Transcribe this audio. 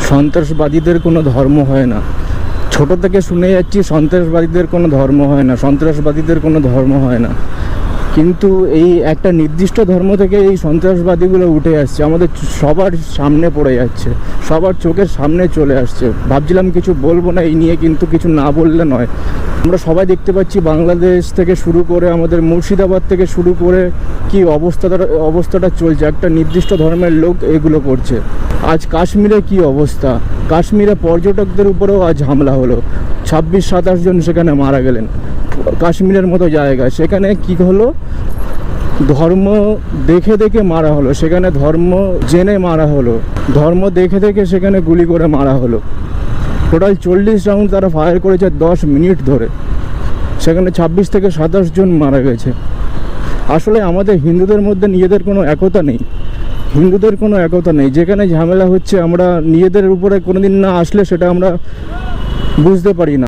সন্ত্রাসবাদীদের কোনো ধর্ম হয় না। ছোট থেকে শুনে যাচ্ছি সন্ত্রাসবাদীদের কোনো ধর্ম হয় না, সন্ত্রাসবাদীদের কোনো ধর্ম হয় না। কিন্তু এই একটা নির্দিষ্ট ধর্ম থেকে এই সন্ত্রাসবাদীগুলো উঠে আসছে, আমাদের সবার সামনে পড়ে যাচ্ছে, সবার চোখের সামনে চলে আসছে। ভাবছিলাম কিছু বলবো না এই নিয়ে, কিন্তু কিছু না বললে নয়। আমরা সবাই দেখতে পাচ্ছি বাংলাদেশ থেকে শুরু করে আমাদের মুর্শিদাবাদ থেকে শুরু করে কি অবস্থাটা চলছে। একটা নির্দিষ্ট ধর্মের লোক এগুলো করছে। আজ কাশ্মীরে কি অবস্থা, কাশ্মীরে পর্যটকদের উপরেও আজ হামলা হলো, 26-27 জন সেখানে মারা গেলেন। কাশ্মীরের মতো জায়গায় সেখানে কি হলো, ধর্ম দেখে দেখে মারা হলো, সেখানে ধর্ম জেনে মারা হলো, ধর্ম দেখে দেখে সেখানে গুলি করে মারা হলো। টোটাল 40 রাউন্ড তারা ফায়ার করেছে 10 মিনিট ধরে, সেখানে 26 থেকে 27 জন মারা গেছে। আসলে আমাদের হিন্দুদের মধ্যে নিজেদের কোনো একতা নেই, হিন্দুদের কোনো একতা নেই। যেখানে ঝামেলা হচ্ছে আমরা নিজেদের উপরে কোনোদিন না আসলে সেটা আমরা বুঝতে পারি না।